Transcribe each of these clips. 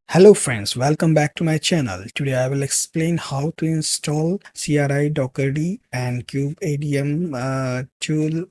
Hello friends, welcome back to my channel. Today I will explain how to install CRI Docker-D and kubeadm tool,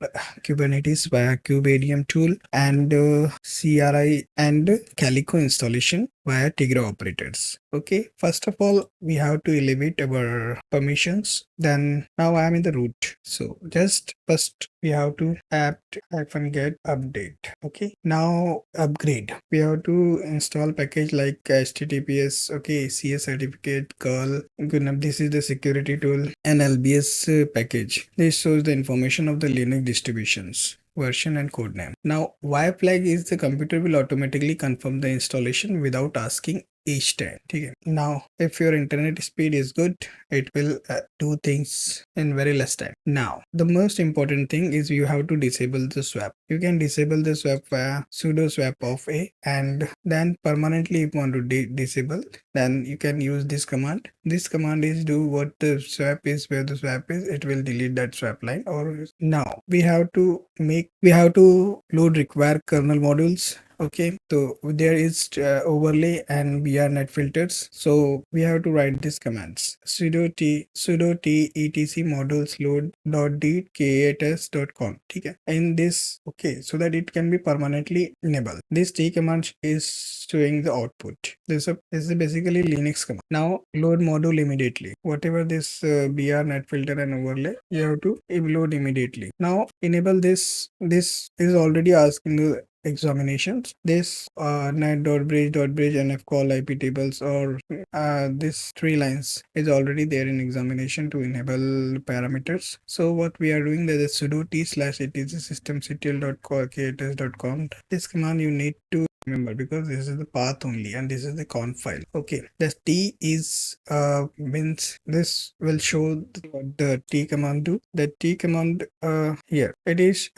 Kubernetes via kubeadm tool and CRI and Calico installation via Tigra operators. Okay, first of all, we have to elevate our permissions. Then now I am in the root. So just first we have to apt-get update. Okay, now upgrade. We have to install package like HTTPS, okay, CS certificate, curl. Good enough. This is the security tool and LBS package. This shows the information of the Linux distributions, version and code name. Now Y flag is the computer will automatically confirm the installation without asking each time. Okay. Now if your internet speed is good, it will do things in very less time. Now the most important thing is you have to disable the swap. You can disable the swap via sudo swap of a, and then permanently if you want to disable, then you can use this command. This command is do what the swap is, where the swap is, it will delete that swap line. Or now we have to load require kernel modules. Okay, so there is overlay and BR net filters. So we have to write these commands: sudo t etc modules load dot d k8s.com. Okay, in this, okay, so that it can be permanently enabled. This t command is showing the output. This is basically Linux command. Now load module immediately. Whatever this BR net filter and overlay, you have to load immediately. Now enable this. This is already asking the examinations. This net.bridge nf call IP tables, or this three lines is already there in examination to enable parameters. So what we are doing, that is sudo t/etc systemctl.k8s.com. This command you need to remember because this is the path only and this is the conf file. Okay, the t is means this will show what the t command do. The t command here it is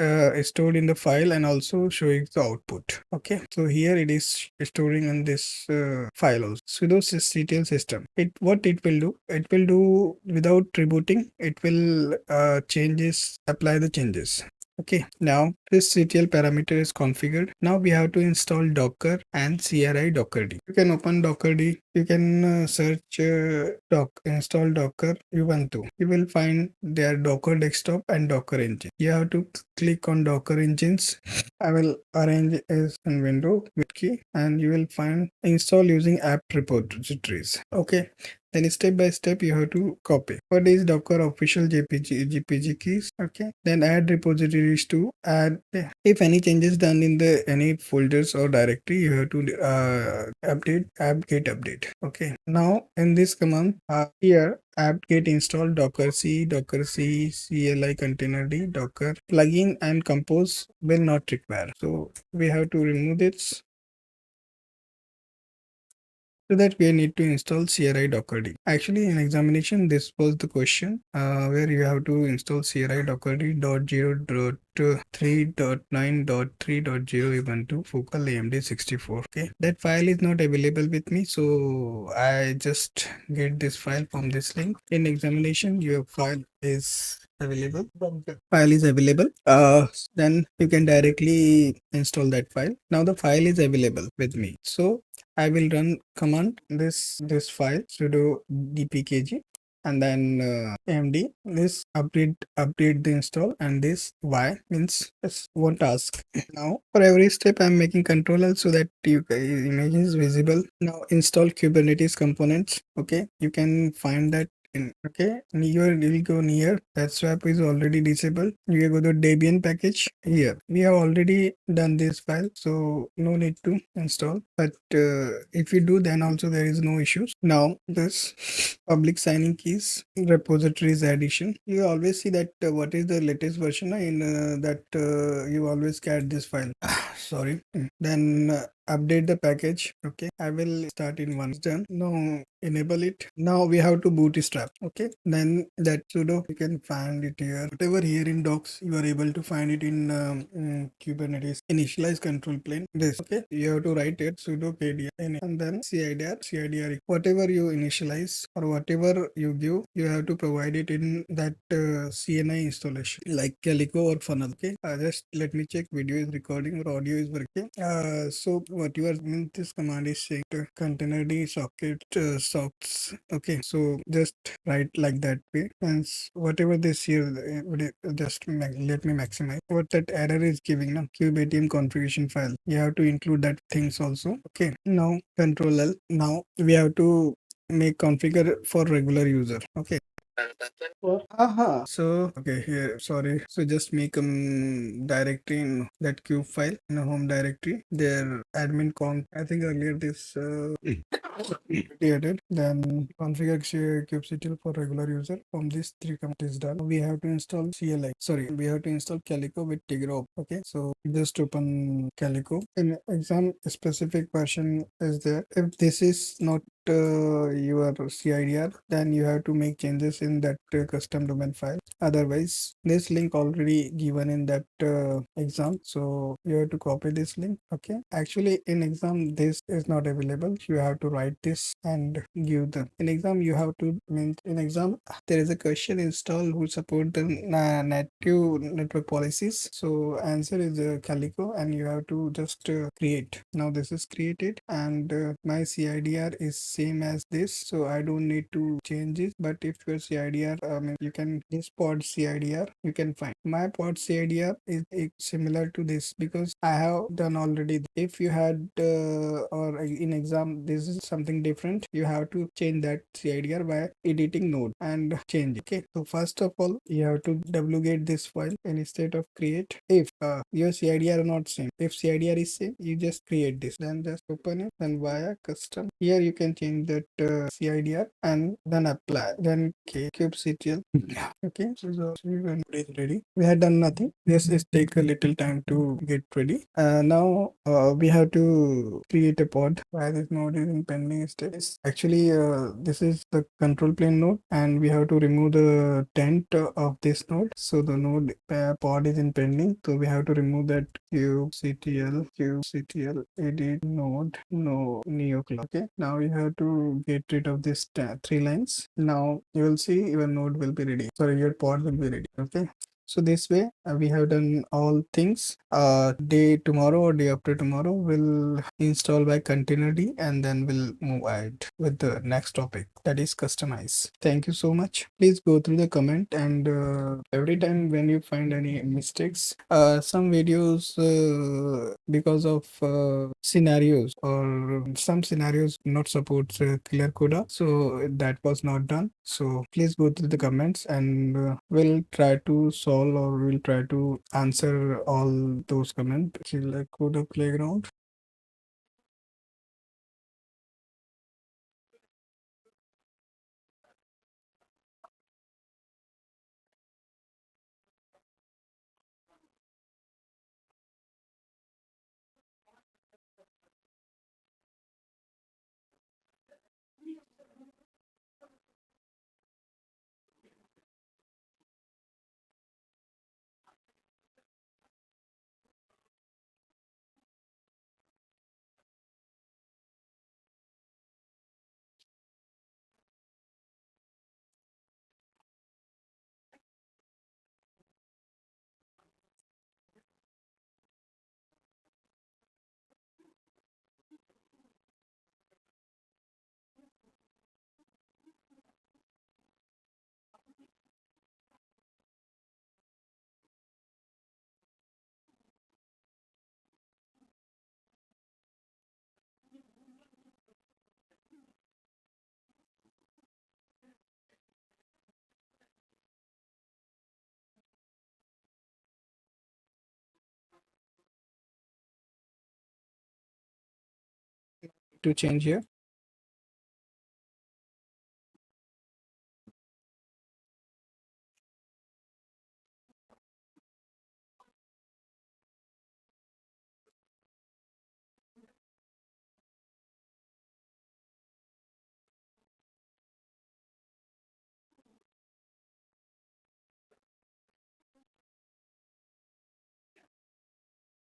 stored in the file and also showing the output. Okay, so here it is storing in this file also. Sudo sysctl system, what it will do, it will do without rebooting, it will apply the changes. Okay, now this CTL parameter is configured. Now we have to install Docker and CRI Docker-D. You can open Docker-D. You can search install Docker Ubuntu. You will find their Docker desktop and Docker engine. You have to click on Docker engines. I will arrange as in window with key, and you will find install using apt repositories. Okay, then step by step you have to copy what is Docker official GPG keys. Okay, then add repositories to add. If any changes done in the any folders or directory, you have to update apt-get update. Okay, now in this command here apt-get install docker c cli containerd docker plugin and compose will not require, so we have to remove this. So that we need to install CRI Docker-D. Actually, in examination, this was the question where you have to install CRI Docker-D .0.3.9.3.0 Ubuntu Focal AMD 64. Okay, that file is not available with me, so I just get this file from this link. In examination, your file is available. Then you can directly install that file. Now the file is available with me, so I will run command this file sudo dpkg and then md this update the install, and this y means it's one task. Now for every step I'm making control so that you image is visible. Now install Kubernetes components. Okay, you can find that in, okay, you will go near that swap is already disabled. You will go to Debian package. Here we have already done this file, so no need to install, but if you do, then also there is no issues. Now this public signing keys repositories addition, you always see that what is the latest version in that you always get this file. Sorry. Then update the package. Okay, I will start in one. Done. Now enable it. Now we have to bootstrap. Okay, then that sudo you can find it here. Whatever here in docs, you are able to find it in Kubernetes initialize control plane. This, okay, you have to write it sudo kdir and then CIDR. Whatever you initialize or whatever you give, you have to provide it in that CNI installation like Calico or funnel. Okay, just let me check video is recording or audio is working. So what you are mean this command is saying containerd socket socks. Okay, so just write like that way, and whatever this here just let me maximize what that error is giving now. Kubeadm configuration file, you have to include that things also. Okay, now control L. Now we have to make configure for regular user. Okay. Aha. So okay, here sorry. So just make a directory in that cube file in a home directory. Their admin conf. I think earlier this added. Then configure kubectl for regular user. From this three command is done. We have to install CLI. Sorry, we have to install Calico with Tigro. Okay, so just open Calico. In exam, specific version is there. If this is not your CIDR, then you have to make changes in that custom domain file. Otherwise, this link already given in that exam, so you have to copy this link. Okay, actually in exam this is not available. You have to write this and give them. In exam you have to mean in exam there is a question install who support the native network policies. So answer is Calico, and you have to just create. Now this is created, and my CIDR is same as this, so I don't need to change it. But if your CIDR, you can this pod CIDR, you can find my pod CIDR is similar to this because I have done already. If you had or in exam this is something different, you have to change that CIDR by editing node and change it. Okay, so first of all you have to wget this file instead of create. If your CIDR are not same, if CIDR is same, you just create this, then just open it, then via custom here you can change that CIDR and then apply, then kubectl. Okay, so when it is ready, we had done nothing. This is take a little time to get ready. Now we have to create a pod. Why this node is in pending state? Actually, this is the control plane node, and we have to remove the tent of this node. So the node pod is in pending. So we have to remove that kubectl edit node no neocloud. Okay, now you have to get rid of this three lines. Now you will see your node will be ready. Sorry, your pod will be ready. Okay, so this way we have done all things. Day tomorrow or day after tomorrow we'll install by containerd, and then we'll move ahead with the next topic, that is customize. Thank you so much. Please go through the comment, and every time when you find any mistakes, some videos because of scenarios, or some scenarios not supports clear coda, so that was not done. So please go through the comments, and we'll try to solve, or we'll try to answer all those comments. Like coda playground. To change here.